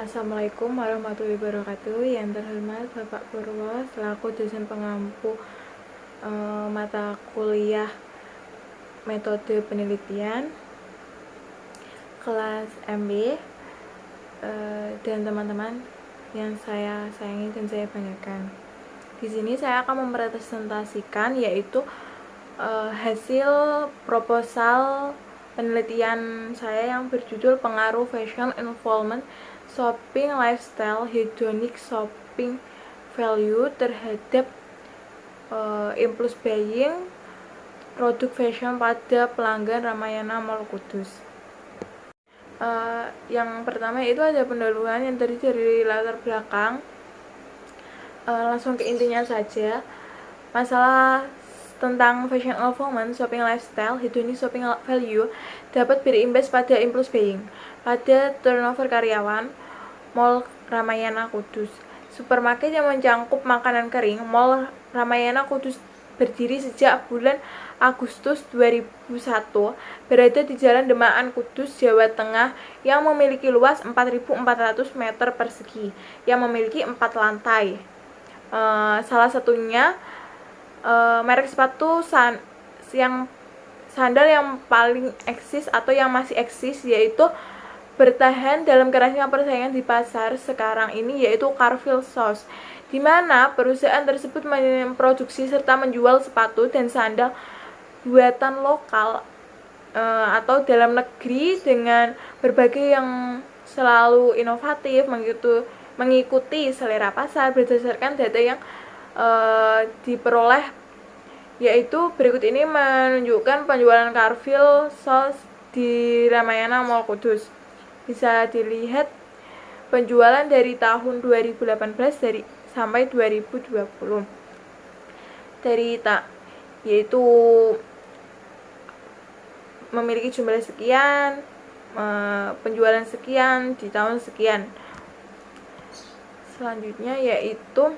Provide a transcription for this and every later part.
Assalamualaikum warahmatullahi wabarakatuh. Yang terhormat Bapak Purwo selaku dosen pengampu mata kuliah metode penelitian kelas MB, dan teman-teman yang saya sayangi dan saya banggakan. Di sini saya akan mempresentasikan yaitu hasil proposal penelitian saya yang berjudul pengaruh fashion involvement shopping lifestyle hedonic shopping value terhadap impulse buying produk fashion pada pelanggan Ramayana Mall Kudus. Yang pertama itu ada pendahuluan yang terdiri dari latar belakang. Langsung ke intinya saja. Masalah tentang fashion involvement shopping lifestyle hedonic shopping value dapat berimbas pada impulse buying, pada turnover karyawan Mall Ramayana Kudus. Supermarket yang mencakup makanan kering Mall Ramayana Kudus berdiri sejak bulan Agustus 2001, berada di Jalan Demaan Kudus, Jawa Tengah, yang memiliki luas 4.400 meter persegi, yang memiliki 4 lantai. Salah satunya merek sepatu sandal yang paling eksis atau yang masih eksis, yaitu bertahan dalam kerasnya persaingan di pasar sekarang ini, yaitu Carville Shoes, di mana perusahaan tersebut memproduksi serta menjual sepatu dan sandal buatan lokal atau dalam negeri dengan berbagai yang selalu inovatif, mengikuti selera pasar berdasarkan data yang diperoleh, yaitu berikut ini menunjukkan penjualan Carville Shoes di Ramayana Mall Kudus. Bisa dilihat penjualan dari tahun 2018 sampai 2020 yaitu memiliki jumlah sekian, penjualan sekian di tahun sekian. Selanjutnya yaitu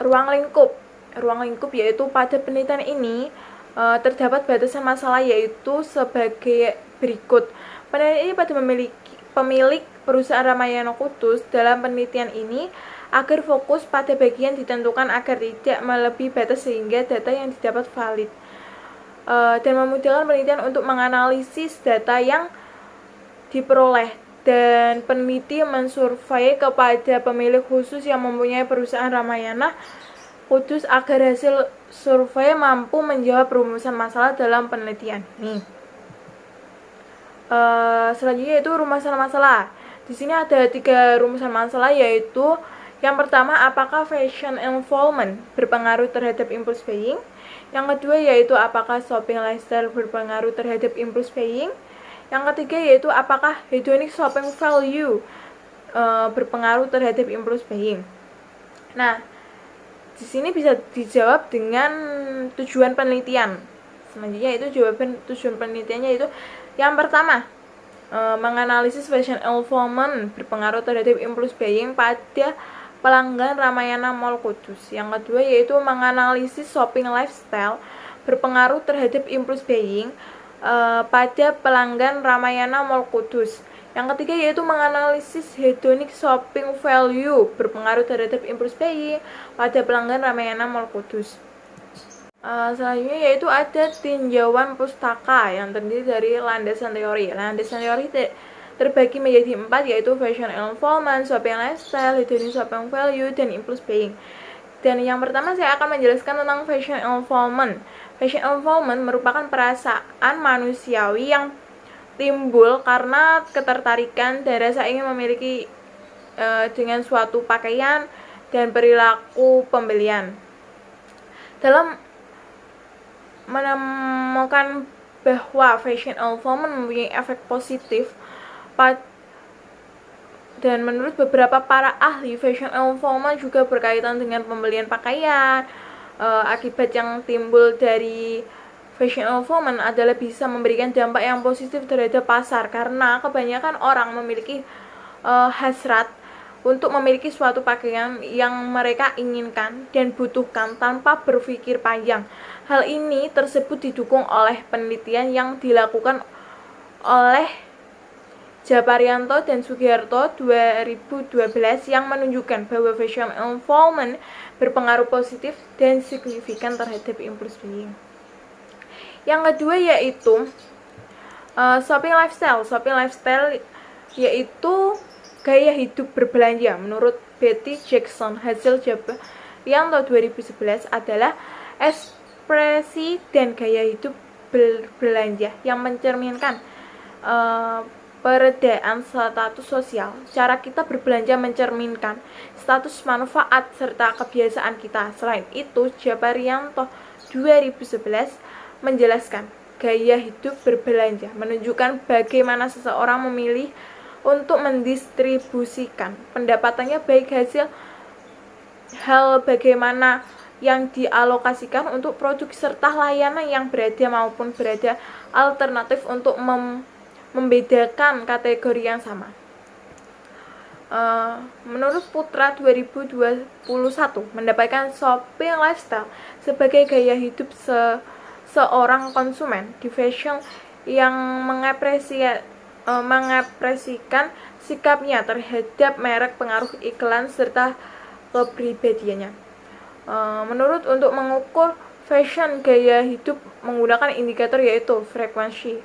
ruang lingkup yaitu pada penelitian ini terdapat batasan masalah, yaitu sebagai berikut. Penelitian ini pada pemilik perusahaan Ramayana Kudus dalam penelitian ini agar fokus pada bagian ditentukan agar tidak melebihi batas sehingga data yang didapat valid, dan memudahkan penelitian untuk menganalisis data yang diperoleh, dan peneliti mensurvei kepada pemilik khusus yang mempunyai perusahaan Ramayana Kudus agar hasil survei mampu menjawab rumusan masalah dalam penelitian. Selanjutnya yaitu rumusan masalah. Di sini ada 3 rumusan masalah, yaitu yang pertama, apakah fashion involvement berpengaruh terhadap impulse buying? Yang kedua yaitu apakah shopping lifestyle berpengaruh terhadap impulse buying? Yang ketiga yaitu apakah hedonic shopping value berpengaruh terhadap impulse buying? Nah, di sini bisa dijawab dengan tujuan penelitian. Selanjutnya itu jawaban tujuan penelitiannya itu yang pertama, menganalisis fashion involvement berpengaruh terhadap impulse buying pada pelanggan Ramayana Mall Kudus. Yang kedua yaitu menganalisis shopping lifestyle berpengaruh terhadap impulse buying pada pelanggan Ramayana Mall Kudus. Yang ketiga yaitu menganalisis hedonic shopping value berpengaruh terhadap impulse buying pada pelanggan Ramayana Mall Kudus. Selanjutnya yaitu ada tinjauan pustaka yang terdiri dari landasan teori. Landasan teori terbagi menjadi 4, yaitu fashion involvement, shopping lifestyle, hedonic shopping value, dan impulse buying. Dan yang pertama saya akan menjelaskan tentang fashion involvement. Fashion involvement merupakan perasaan manusiawi yang timbul karena ketertarikan dan rasa ingin memiliki dengan suatu pakaian dan perilaku pembelian. Dalam menemukan bahwa fashion involvement mempunyai efek positif, dan menurut beberapa para ahli, fashion involvement juga berkaitan dengan pembelian pakaian. Akibat yang timbul dari fashion involvement adalah bisa memberikan dampak yang positif terhadap pasar, karena kebanyakan orang memiliki hasrat untuk memiliki suatu pakaian yang mereka inginkan dan butuhkan tanpa berpikir panjang. Hal ini tersebut didukung oleh penelitian yang dilakukan oleh Japarianto dan Sugiharto 2012 yang menunjukkan bahwa fashion involvement berpengaruh positif dan signifikan terhadap impulse buying. Yang kedua yaitu shopping lifestyle. Shopping lifestyle yaitu gaya hidup berbelanja. Menurut Betty Jackson, hasil Japarianto 2011 adalah ekspresi dan gaya hidup berbelanja yang mencerminkan perbedaan status sosial. Cara kita berbelanja mencerminkan status manfaat serta kebiasaan kita. Selain itu, Japarianto 2011 menjelaskan gaya hidup berbelanja menunjukkan bagaimana seseorang memilih untuk mendistribusikan pendapatannya, baik hasil hal bagaimana yang dialokasikan untuk produk serta layanan yang berada maupun berada alternatif untuk membedakan kategori yang sama. Menurut Putra 2021 mendapatkan shopping lifestyle sebagai gaya hidup seorang konsumen di fashion yang mengekspresikan sikapnya terhadap merek, pengaruh iklan serta kepribadiannya. Menurut untuk mengukur fashion gaya hidup menggunakan indikator yaitu frekuensi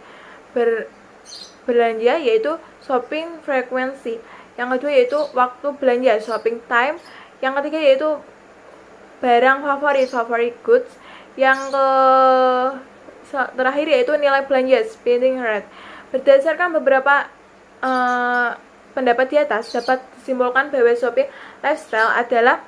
belanja yaitu shopping frequency, yang kedua yaitu waktu belanja shopping time, yang ketiga yaitu barang favorite goods, yang terakhir yaitu nilai belanja spending rate. Berdasarkan beberapa pendapat di atas dapat disimpulkan bahwa shopping lifestyle adalah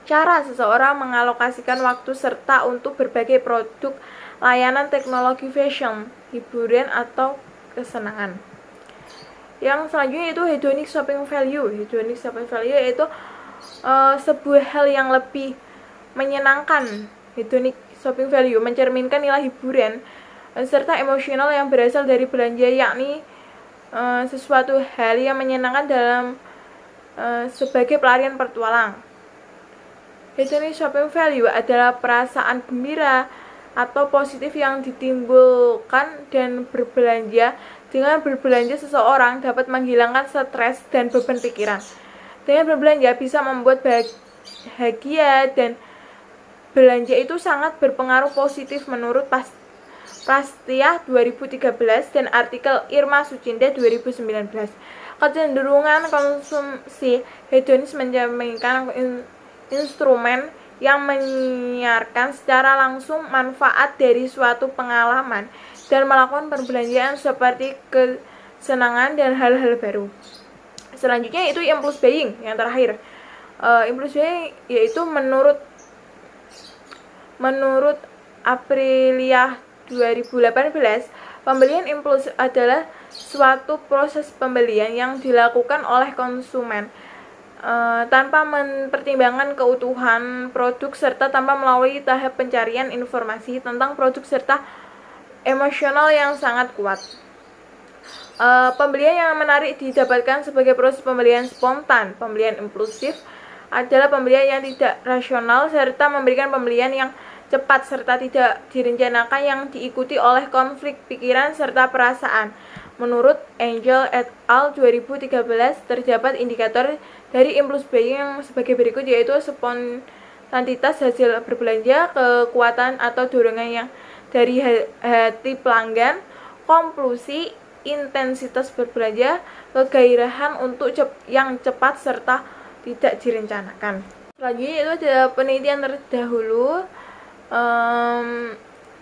cara seseorang mengalokasikan waktu serta untuk berbagai produk, layanan, teknologi, fashion, hiburan atau kesenangan. Yang selanjutnya itu hedonic shopping value. Hedonic shopping value yaitu sebuah hal yang lebih menyenangkan. Hedonic shopping value mencerminkan nilai hiburan serta emosional yang berasal dari belanja, yakni sesuatu hal yang menyenangkan dalam sebagai pelarian petualang. Hedonic shopping value adalah perasaan gembira atau positif yang ditimbulkan dan berbelanja. Dengan berbelanja seseorang dapat menghilangkan stres dan beban pikiran. Dengan berbelanja bisa membuat bahagia dan belanja itu sangat berpengaruh positif menurut Prasetya 2013 dan artikel Irma Sucinda 2019. Kecenderungan konsumsi hedonis mencerminkan instrumen yang menyiarkan secara langsung manfaat dari suatu pengalaman dan melakukan perbelanjaan seperti kesenangan dan hal-hal baru. Selanjutnya itu impulse buying yang terakhir. Impulse buying yaitu menurut Aprilia 2018, pembelian impulsif adalah suatu proses pembelian yang dilakukan oleh konsumen tanpa mempertimbangkan keutuhan produk serta tanpa melalui tahap pencarian informasi tentang produk serta emosional yang sangat kuat. Pembelian yang menarik didapatkan sebagai proses pembelian spontan. Pembelian impulsif adalah pembelian yang tidak rasional serta memberikan pembelian yang cepat serta tidak direncanakan yang diikuti oleh konflik pikiran serta perasaan. Menurut Angel et al. 2013 terdapat indikator dari impulse buying yang sebagai berikut yaitu spontanitas hasil berbelanja, kekuatan atau dorongan yang dari hati pelanggan, kompulsi, intensitas berbelanja, kegairahan untuk yang cepat serta tidak direncanakan. Selanjutnya itu ada penelitian terdahulu.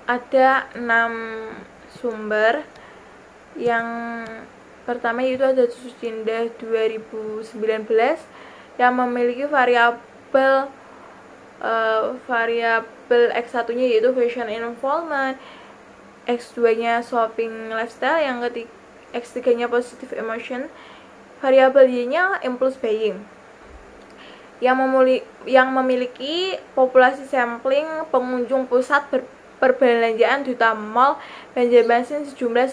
Ada 6 sumber. Yang pertama itu ada Sucinda 2019 yang memiliki variabel X1-nya yaitu fashion involvement, X2-nya shopping lifestyle, yang X3-nya positive emotion, variabel Y-nya impulse buying. Yang memiliki populasi sampling pengunjung pusat perbelanjaan Duta Mall Banjarmasin sejumlah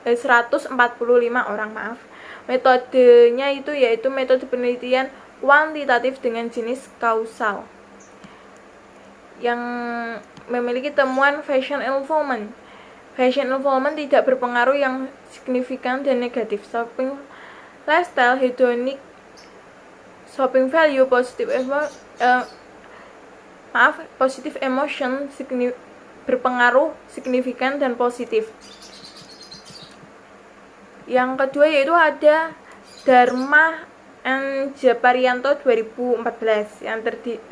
145 orang. Metodenya itu yaitu metode penelitian kuantitatif dengan jenis kausal yang memiliki temuan fashion involvement. Fashion involvement tidak berpengaruh yang signifikan dan negatif. Shopping lifestyle, hedonic shopping value, positive emotion berpengaruh signifikan dan positif. Yang kedua yaitu ada Dharma and Japarianto 2014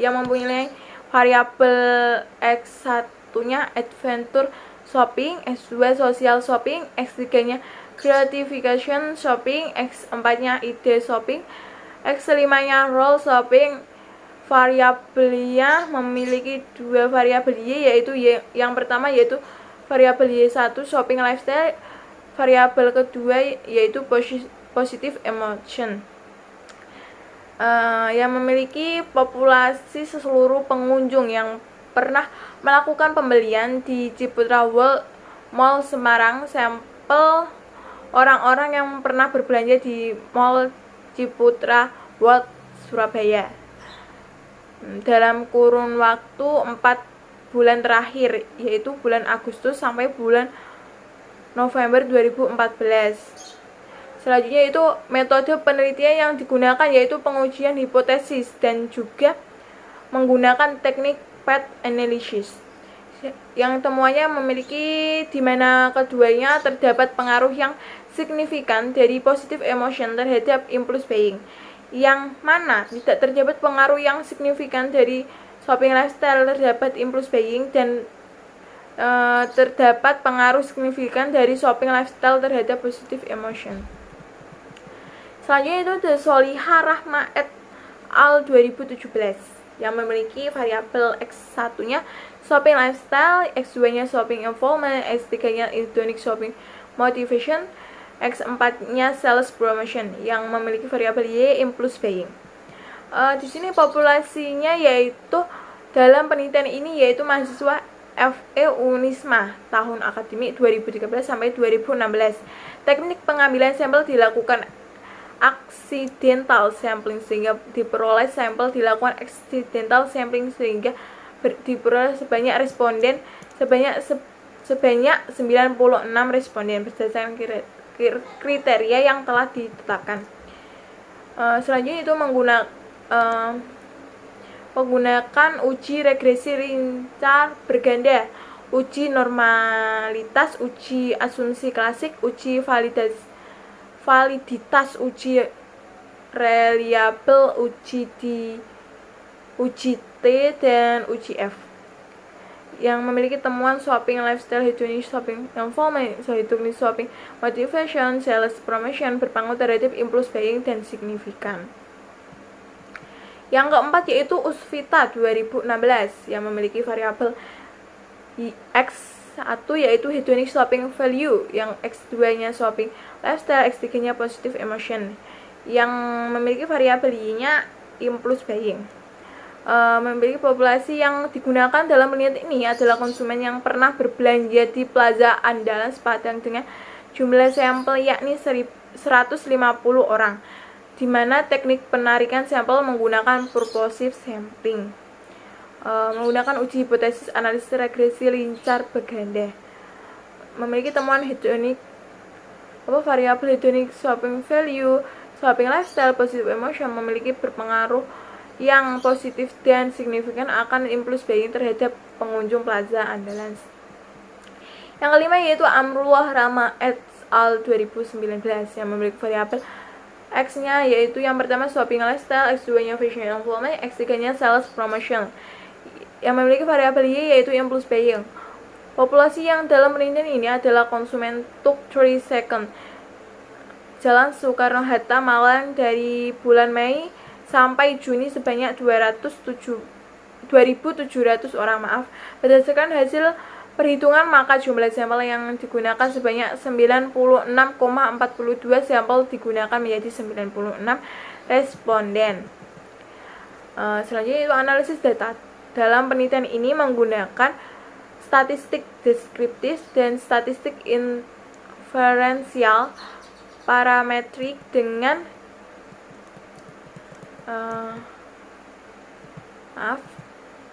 yang mempunyai variabel X1-nya adventure shopping, X2 social shopping, X3-nya gratification shopping, X4-nya ide shopping, X5-nya role shopping. Variabelnya memiliki dua variabel Y, yaitu yang pertama yaitu variabel Y1 shopping lifestyle, variabel kedua yaitu positive emotion. Yang memiliki populasi seluruh pengunjung yang pernah melakukan pembelian di Ciputra World Mall Semarang. Sampel orang-orang yang pernah berbelanja di Mall Ciputra World Surabaya dalam kurun waktu 4 bulan terakhir, yaitu bulan Agustus sampai bulan November 2014. Selanjutnya itu metode penelitian yang digunakan yaitu pengujian hipotesis dan juga menggunakan teknik path analysis. Yang temuannya memiliki di mana keduanya terdapat pengaruh yang signifikan dari positive emotion terhadap impulse buying, yang mana tidak terdapat pengaruh yang signifikan dari shopping lifestyle terdapat impulse buying, dan terdapat pengaruh signifikan dari shopping lifestyle terhadap positive emotion. Selanjutnya itu The Soliha Rahma et al 2017 yang memiliki variabel X1-nya shopping lifestyle, X2-nya shopping involvement, X3-nya hedonic shopping motivation, X4-nya sales promotion yang memiliki variabel Y impulse buying. Di sini populasinya yaitu dalam penelitian ini yaitu mahasiswa FE Unisma tahun akademik 2013 sampai 2016. Teknik pengambilan sampel dilakukan accidental sampling sehingga diperoleh sampel dilakukan accidental sampling sehingga diperoleh sebanyak 96 responden berdasarkan kriteria yang telah ditetapkan. Selanjutnya itu menggunakan uji regresi lincah berganda, uji normalitas, uji asumsi klasik, uji validitas, uji reliable, uji T, dan uji F. Yang memiliki temuan shopping lifestyle, hedonic shopping involvement, hedonic shopping motivation, sales promotion berpengaruh terhadap impulse buying dan signifikan. Yang keempat yaitu Usvita 2016 yang memiliki variabel X1 yaitu hedonic shopping value, yang X2-nya shopping lifestyle, X3-nya positive emotion, yang memiliki variabel Y-nya impulse buying. Memiliki populasi yang digunakan dalam penelitian ini adalah konsumen yang pernah berbelanja di Plaza Andalan Padang dengan jumlah sampel yakni 150 orang, di mana teknik penarikan sampel menggunakan purposive sampling, menggunakan uji hipotesis analisis regresi lincah berganda, memiliki temuan variabel hedonic shopping value, shopping lifestyle, positive emotion, memiliki berpengaruh yang positif dan signifikan akan impulse buying terhadap pengunjung Plaza Andalan. Yang kelima yaitu Amrullah Rama et al 2019 yang memiliki variabel X-nya yaitu yang pertama shopping lifestyle, X2-nya fashion involvement, X3-nya sales promotion, yang memiliki variabel Y yaitu impulse buying. Populasi yang dalam penelitian ini adalah konsumen took 3 second Jalan Soekarno-Hatta Malang dari bulan Mei sampai Juni sebanyak 2.700 orang. Berdasarkan hasil perhitungan maka jumlah sampel yang digunakan sebanyak 96,42 sampel digunakan menjadi 96 responden. Selanjutnya itu analisis data. Dalam penelitian ini menggunakan statistik deskriptif dan statistik inferensial parametrik dengan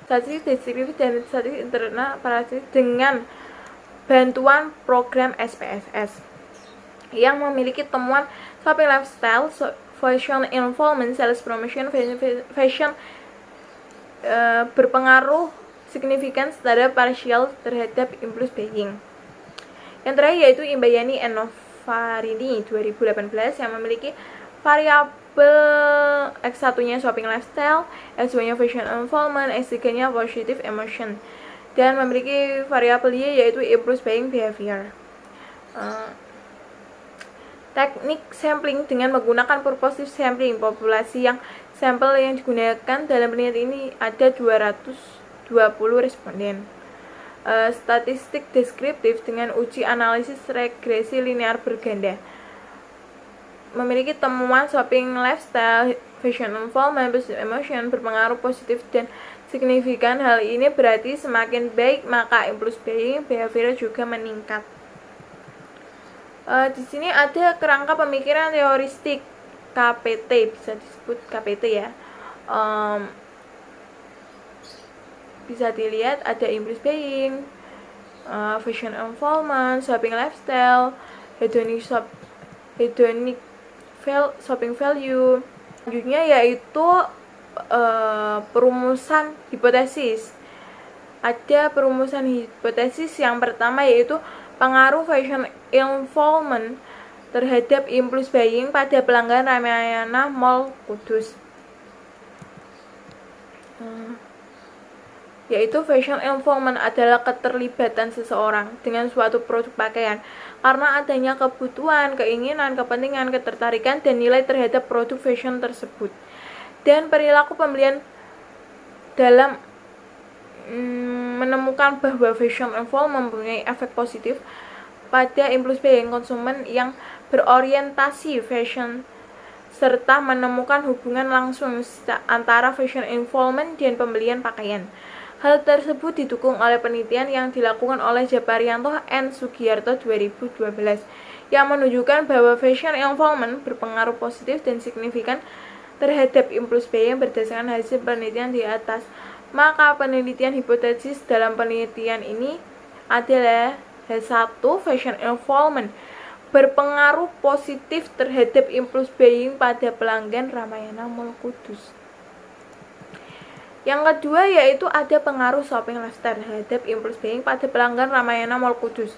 statistik deskriptif dan statistik internal parametrik dengan bantuan program SPSS yang memiliki temuan shopping lifestyle, fashion involvement, sales promotion, fashion berpengaruh signifikan secara parsial terhadap impulse buying. Yang terakhir yaitu Imbayani and Novarini 2018 yang memiliki variabel X1-nya shopping lifestyle, X2-nya fashion involvement, X3-nya positive emotion, dan memiliki variabel Y yaitu impulse buying behavior. Teknik sampling dengan menggunakan purposive sampling, populasi yang sampel yang digunakan dalam penelitian ini ada 220 responden. Statistik deskriptif dengan uji analisis regresi linear berganda, memiliki temuan shopping lifestyle, fashion involvement, positive emotion berpengaruh positif dan signifikan. Hal ini berarti semakin baik maka impulse buying behavior juga meningkat. Di sini ada kerangka pemikiran teoristik KPT, bisa disebut KPT ya. Bisa dilihat ada impulse buying, fashion involvement, shopping lifestyle, hedonic shopping value. Selanjutnya yaitu perumusan hipotesis. Ada perumusan hipotesis yang pertama yaitu pengaruh fashion involvement terhadap impulse buying pada pelanggan Ramayana Mall Kudus. Yaitu fashion involvement adalah keterlibatan seseorang dengan suatu produk pakaian karena adanya kebutuhan, keinginan, kepentingan, ketertarikan, dan nilai terhadap produk fashion tersebut. Dan perilaku pembelian dalam menemukan bahwa fashion involvement mempunyai efek positif pada impulse buying konsumen yang berorientasi fashion serta menemukan hubungan langsung antara fashion involvement dan pembelian pakaian. Hal tersebut didukung oleh penelitian yang dilakukan oleh Japarianto and Sugiarto 2012 yang menunjukkan bahwa fashion involvement berpengaruh positif dan signifikan terhadap impulse buying berdasarkan hasil penelitian di atas. Maka penelitian hipotesis dalam penelitian ini adalah H1 fashion involvement berpengaruh positif terhadap impulse buying pada pelanggan Ramayana Mall Kudus. Yang kedua yaitu ada pengaruh shopping lifestyle terhadap impulse buying pada pelanggan Ramayana Mall Kudus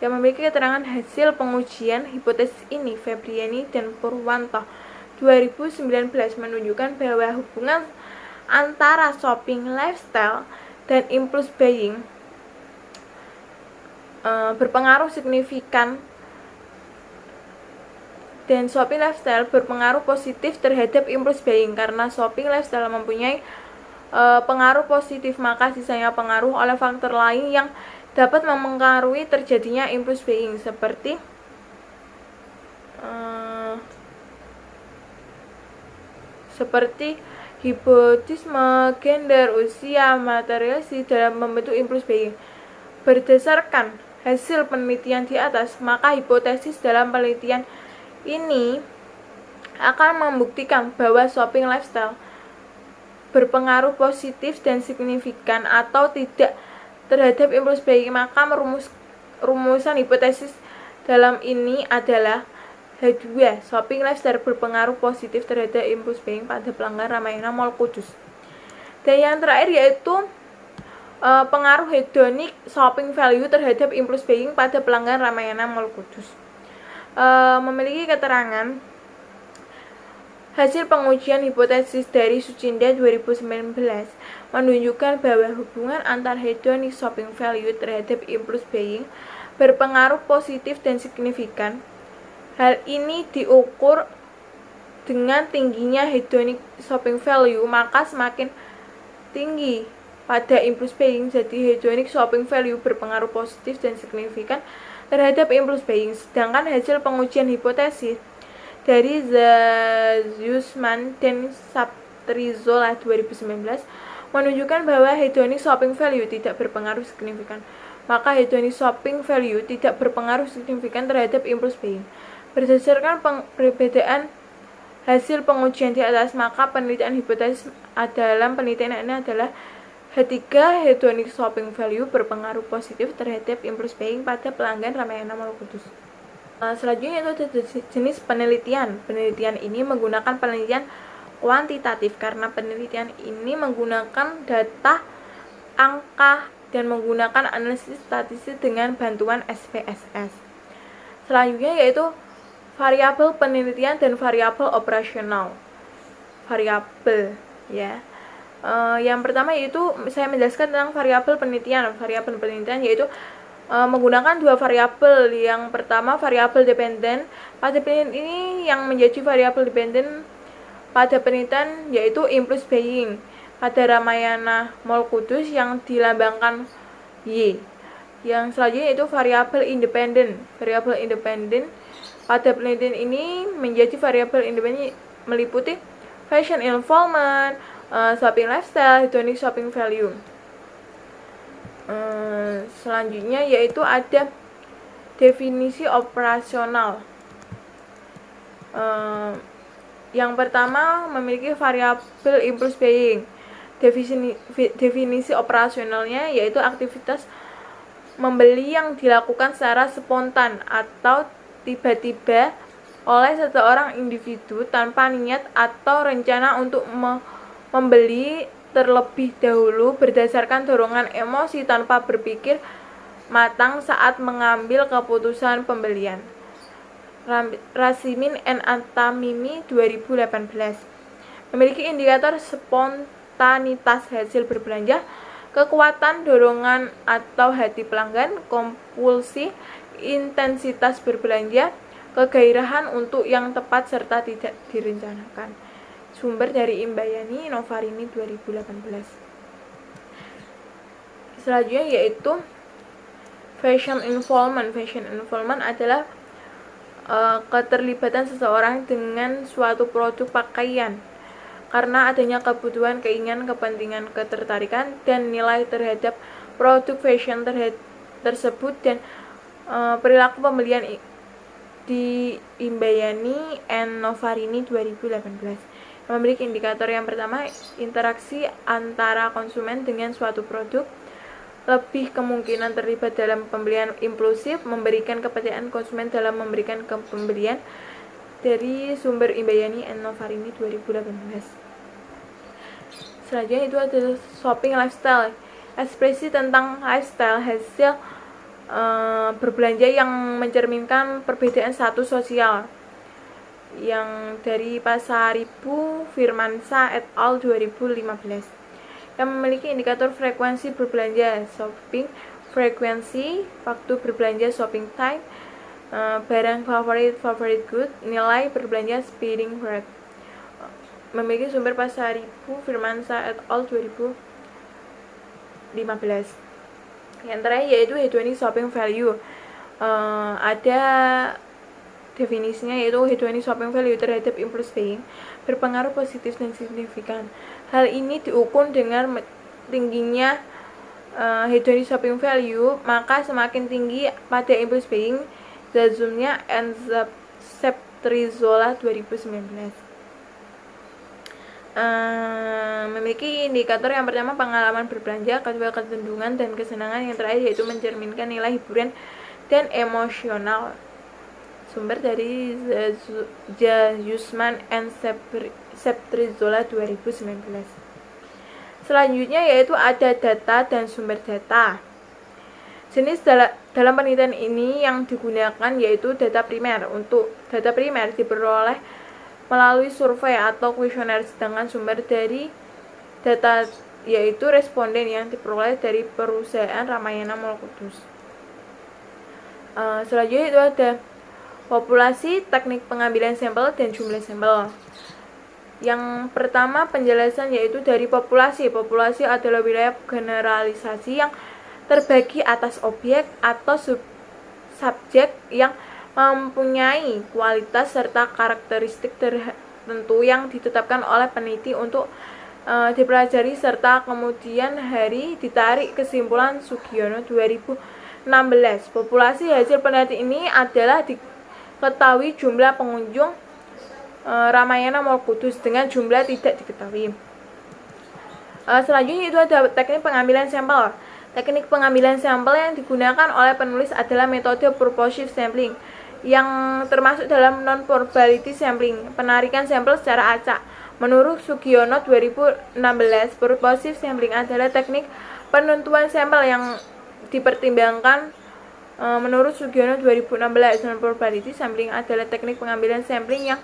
yang memiliki keterangan hasil pengujian hipotesis ini. Febriani dan Purwanto 2019 menunjukkan bahwa hubungan antara shopping lifestyle dan impulse buying berpengaruh signifikan, dan shopping lifestyle berpengaruh positif terhadap impulse buying. Karena shopping lifestyle mempunyai pengaruh positif, maka sisanya pengaruh oleh faktor lain yang dapat mempengaruhi terjadinya impulse buying seperti hipotisme, gender, usia, materialisasi dalam membentuk impulse buying. Berdasarkan hasil penelitian di atas, maka hipotesis dalam penelitian ini akan membuktikan bahwa shopping lifestyle berpengaruh positif dan signifikan atau tidak terhadap impulse buying. Maka rumusan hipotesis dalam ini adalah H2, shopping lifestyle berpengaruh positif terhadap impulse buying pada pelanggan Ramayana Mall Kudus. Dan yang terakhir yaitu pengaruh hedonic shopping value terhadap impulse buying pada pelanggan Ramayana Mall Kudus. Memiliki keterangan hasil pengujian hipotesis dari Sucinda 2019 menunjukkan bahwa hubungan antar hedonic shopping value terhadap impulse buying berpengaruh positif dan signifikan. Hal ini diukur dengan tingginya hedonic shopping value, maka semakin tinggi pada impulse buying. Jadi hedonic shopping value berpengaruh positif dan signifikan terhadap impulse buying. Sedangkan hasil pengujian hipotesis dari Zuzman dan Satrizola 2019 menunjukkan bahwa hedonic shopping value tidak berpengaruh signifikan, maka hedonic shopping value tidak berpengaruh signifikan terhadap impulse buying. Berdasarkan perbedaan hasil pengujian di atas, maka penelitian hipotesis dalam penelitian ini adalah Ketiga, hedonic shopping value berpengaruh positif terhadap impulse buying pada pelanggan Ramayana Mall Kudus. Selanjutnya itu jenis penelitian. Penelitian ini menggunakan penelitian kuantitatif karena penelitian ini menggunakan data, angka, dan menggunakan analisis statistik dengan bantuan SPSS. Selanjutnya yaitu variabel penelitian dan variabel operasional. Variabel ya. Yang pertama yaitu saya menjelaskan tentang variabel penelitian. Variabel penelitian yaitu menggunakan dua variabel. Yang pertama variabel dependen. Pada penelitian ini yang menjadi variabel dependen pada penelitian yaitu impulse buying pada Ramayana Mall Kudus yang dilambangkan Y. Yang selanjutnya itu variabel independen. Variabel independen pada penelitian ini menjadi variabel independen meliputi fashion involvement, shopping lifestyle, hedonic shopping value. Selanjutnya yaitu ada definisi operasional. Yang pertama memiliki variabel impulse buying. Definisi operasionalnya yaitu aktivitas membeli yang dilakukan secara spontan atau tiba-tiba oleh seseorang individu tanpa niat atau rencana untuk membeli terlebih dahulu berdasarkan dorongan emosi tanpa berpikir matang saat mengambil keputusan pembelian. Rasimin and Antamimi 2018 memiliki indikator spontanitas hasil berbelanja, kekuatan dorongan atau hati pelanggan, kompulsi, intensitas berbelanja, kegairahan untuk yang tepat serta tidak direncanakan. Sumber dari Imbayani Novarini 2018. Selanjutnya yaitu fashion involvement. Fashion involvement adalah keterlibatan seseorang dengan suatu produk pakaian karena adanya kebutuhan, keinginan, kepentingan, ketertarikan, dan nilai terhadap produk fashion tersebut dan perilaku pembelian di Imbayani and Novarini 2018 yang memiliki indikator yang pertama, interaksi antara konsumen dengan suatu produk, lebih kemungkinan terlibat dalam pembelian impulsif, memberikan kepercayaan konsumen dalam memberikan pembelian dari sumber Imbayani and Novarini 2018. Selanjutnya itu adalah shopping lifestyle, ekspresi tentang lifestyle hasil berbelanja yang mencerminkan perbedaan status sosial yang dari Pasaribu Firmansyah et al 2015 yang memiliki indikator frekuensi berbelanja, shopping frekuensi, waktu berbelanja, shopping time, barang favorite good, nilai berbelanja, spending rate. Memiliki sumber Pasaribu Firmansyah et al 2015. Yang terakhir yaitu hedonic shopping value. Ada definisinya yaitu hedonic shopping value terhadap impulse buying berpengaruh positif dan signifikan. Hal ini diukur dengan tingginya hedonic shopping value, maka semakin tinggi pada impulse buying. Zazumnya and Septrizola 2019. Memiliki indikator yang pertama pengalaman berbelanja, kedua kecenderungan dan kesenangan, yang terakhir yaitu mencerminkan nilai hiburan dan emosional. Sumber dari Zayusman and Septrizola 2019. Selanjutnya yaitu ada data dan sumber data. Jenis dalam penelitian ini yang digunakan yaitu data primer. Untuk data primer diperoleh melalui survei atau kuesioner, sedangkan sumber dari data yaitu responden yang diperoleh dari perusahaan Ramayana Mall Kudus. Selanjutnya itu ada populasi, teknik pengambilan sampel, dan jumlah sampel. Yang pertama penjelasan yaitu dari populasi. Populasi adalah wilayah generalisasi yang terbagi atas objek atau subjek yang mempunyai kualitas serta karakteristik tertentu yang ditetapkan oleh peneliti untuk dipelajari serta kemudian hari ditarik kesimpulan Sugiono 2016. Populasi hasil penelitian ini adalah diketahui jumlah pengunjung Ramayana Mall Kudus dengan jumlah tidak diketahui. Selanjutnya itu ada teknik pengambilan sampel. Teknik pengambilan sampel yang digunakan oleh penulis adalah metode purposive sampling, yang termasuk dalam non-probability sampling, penarikan sampel secara acak. Menurut Sugiono 2016, purposive sampling adalah teknik penentuan sampel yang dipertimbangkan. Menurut Sugiono 2016, non-probability sampling adalah teknik pengambilan sampling yang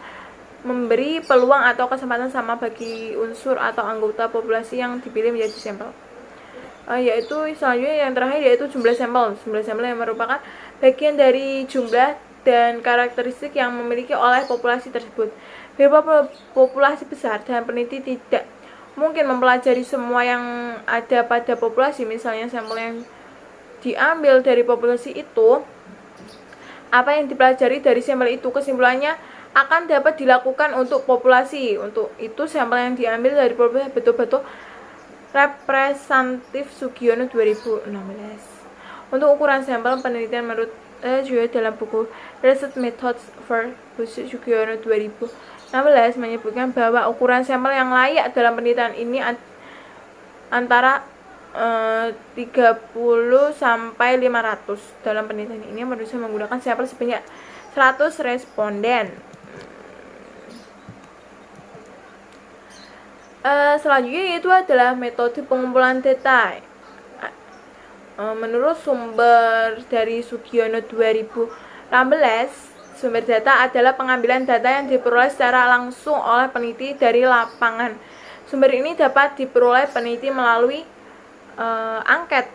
memberi peluang atau kesempatan sama bagi unsur atau anggota populasi yang dipilih menjadi sampel. Yaitu selanjutnya yang terakhir yaitu jumlah sampel. Jumlah sampel yang merupakan bagian dari jumlah dan karakteristik yang memiliki oleh populasi tersebut. Bila populasi besar dan peneliti tidak mungkin mempelajari semua yang ada pada populasi, misalnya sampel yang diambil dari populasi itu, apa yang dipelajari dari sampel itu kesimpulannya akan dapat dilakukan untuk populasi. Untuk itu sampel yang diambil dari populasi betul-betul representatif. Sugiono 2016. Untuk ukuran sampel, penelitian menurut juga dalam buku Research Methods for Sugiono 2016 menyebutkan bahwa ukuran sampel yang layak dalam penelitian ini antara 30 sampai 500. Dalam penelitian ini manusia menggunakan sampel sebanyak 100 responden. Selanjutnya itu adalah metode pengumpulan data. Menurut sumber dari Sugiono 2016, sumber data adalah pengambilan data yang diperoleh secara langsung oleh peneliti dari lapangan. Sumber ini dapat diperoleh peneliti melalui angket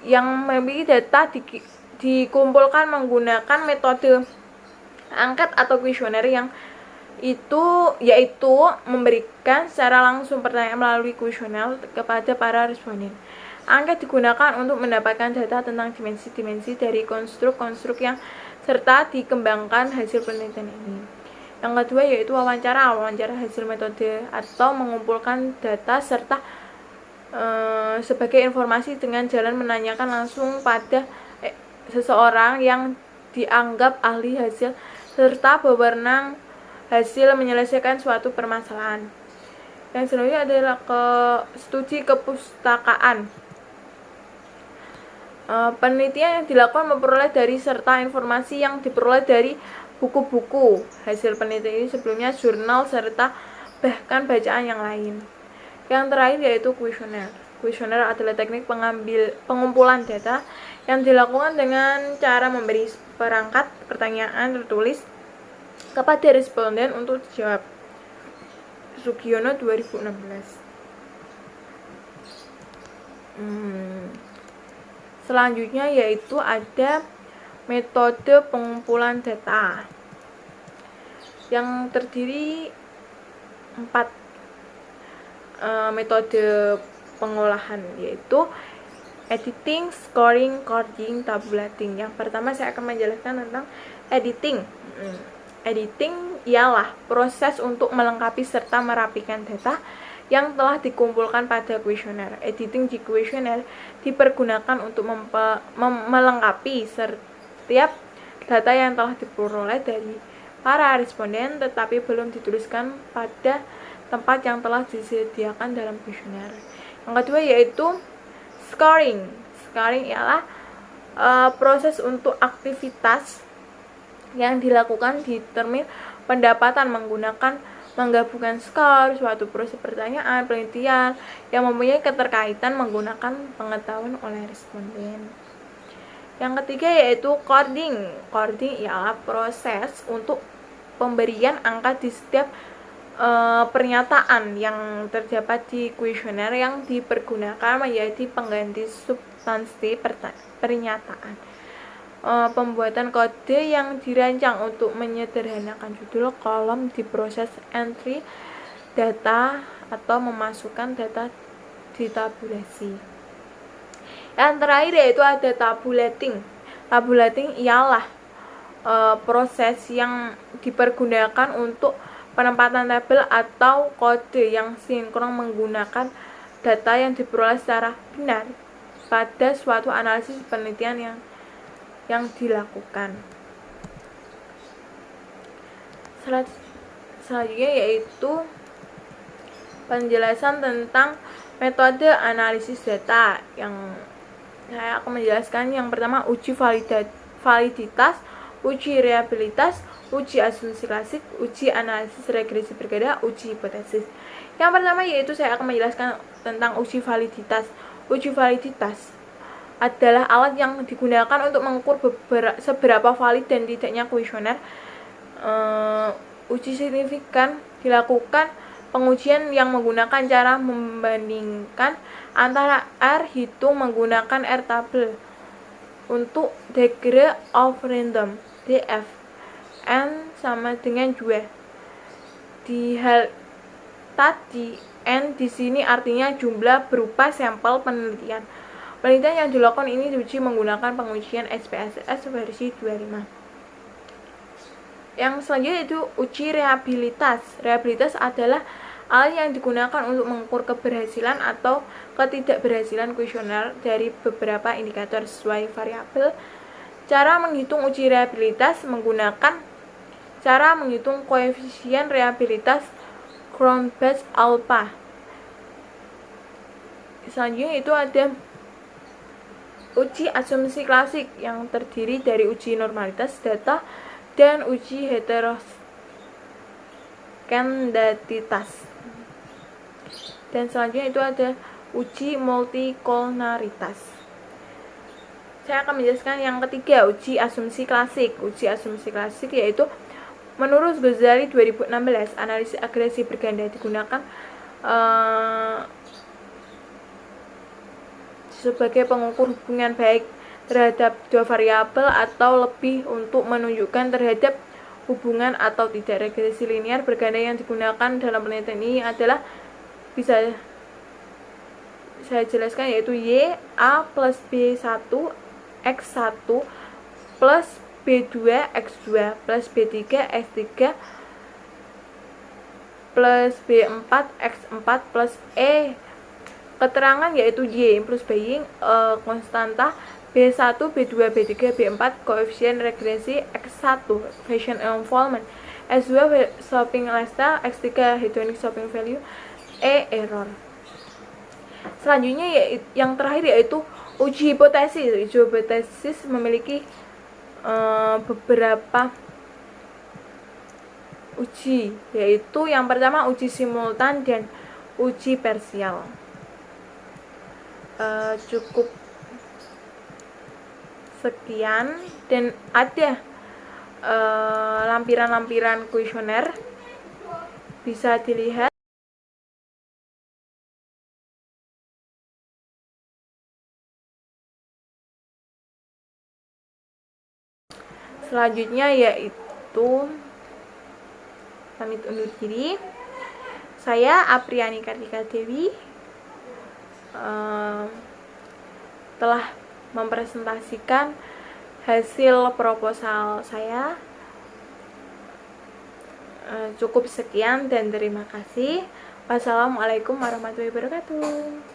yang memiliki data dikumpulkan menggunakan metode angket atau kuesioner yang yaitu memberikan secara langsung pertanyaan melalui kuesioner kepada para responden. Angket digunakan untuk mendapatkan data tentang dimensi-dimensi dari konstruk-konstruk yang serta dikembangkan hasil penelitian ini. Yang kedua yaitu wawancara hasil metode atau mengumpulkan data serta sebagai informasi dengan jalan menanyakan langsung pada seseorang yang dianggap ahli hasil serta berwenang hasil menyelesaikan suatu permasalahan. Yang selanjutnya adalah studi kepustakaan. Penelitian yang dilakukan memperoleh dari serta informasi yang diperoleh dari buku-buku. Hasil penelitian ini sebelumnya jurnal serta bahkan bacaan yang lain. Yang terakhir yaitu kuesioner. Kuesioner adalah teknik pengumpulan data yang dilakukan dengan cara memberi perangkat pertanyaan tertulis kepada responden untuk dijawab. Sugiono 2016. Selanjutnya yaitu ada metode pengumpulan data yang terdiri 4 metode pengolahan, yaitu editing, scoring, coding, tabulating. Yang pertama saya akan menjelaskan tentang editing. Editing ialah proses untuk melengkapi serta merapikan data yang telah dikumpulkan pada kuesioner. Editing di kuesioner dipergunakan untuk melengkapi setiap data yang telah diperoleh dari para responden tetapi belum dituliskan pada tempat yang telah disediakan dalam kuesioner. Yang kedua yaitu scoring. Scoring ialah proses untuk aktivitas yang dilakukan di termin pendapatan menggunakan menggabungkan skor, suatu proses pertanyaan, penelitian yang mempunyai keterkaitan menggunakan pengetahuan oleh responden. Yang ketiga yaitu coding. Coding ialah proses untuk pemberian angka di setiap pernyataan yang terdapat di kuesioner yang dipergunakan menjadi pengganti substansi pernyataan. Pembuatan kode yang dirancang untuk menyederhanakan judul kolom di proses entry data atau memasukkan data di tabulasi. Yang terakhir yaitu ada tabulating. Tabulating ialah proses yang dipergunakan untuk penempatan tabel atau kode yang sinkron menggunakan data yang diperoleh secara benar pada suatu analisis penelitian yang dilakukan. Selanjutnya yaitu penjelasan tentang metode analisis data. Yang saya akan menjelaskan yang pertama uji validitas, uji reliabilitas, uji asumsi klasik, uji analisis regresi berganda, uji hipotesis. Yang pertama yaitu saya akan menjelaskan tentang uji validitas. Uji validitas adalah alat yang digunakan untuk mengukur seberapa valid dan tidaknya kuesioner. Uji signifikan dilakukan pengujian yang menggunakan cara membandingkan antara R hitung menggunakan R tabel untuk degree of random DF N sama dengan 2. Di hal tadi N di sini artinya jumlah berupa sampel penelitian. Penelitian yang dilakukan ini diuji menggunakan pengujian SPSS versi 25. Yang selanjutnya itu uji reliabilitas. Reliabilitas adalah alat yang digunakan untuk mengukur keberhasilan atau ketidakberhasilan kuesioner dari beberapa indikator sesuai variabel. Cara menghitung uji reliabilitas menggunakan cara menghitung koefisien reliabilitas Cron-Best-Alpha. Selanjutnya itu ada uji asumsi klasik yang terdiri dari uji normalitas data dan uji heteroskedatitas. Dan selanjutnya itu ada uji multikolonaritas. Saya akan menjelaskan yang ketiga, uji asumsi klasik. Uji asumsi klasik yaitu menurut Ghazali 2016, analisis agresi berganda digunakan sebagai pengukur hubungan baik terhadap dua variabel atau lebih untuk menunjukkan terhadap hubungan atau tidak. Regresi linear berganda yang digunakan dalam penelitian ini adalah bisa saya jelaskan yaitu Y A plus B1 X1 plus B2 X2 plus B3 X3 plus B4 X4 plus E. Keterangan yaitu Y plus B konstanta, B1, B2, B3, B4 koefisien regresi, X1 Fashion involvement, S2 sloping lifestyle, X3 hedonic sloping value, E error. Selanjutnya yang terakhir yaitu uji hipotesis. Uji hipotesis memiliki beberapa uji, yaitu yang pertama uji simultan dan uji parsial. Cukup sekian, dan ada lampiran-lampiran kuesioner bisa dilihat. Selanjutnya yaitu pamit undur diri. Saya Apriani Kartika Dewi telah mempresentasikan hasil proposal saya. Cukup sekian dan terima kasih. Wassalamualaikum warahmatullahi wabarakatuh.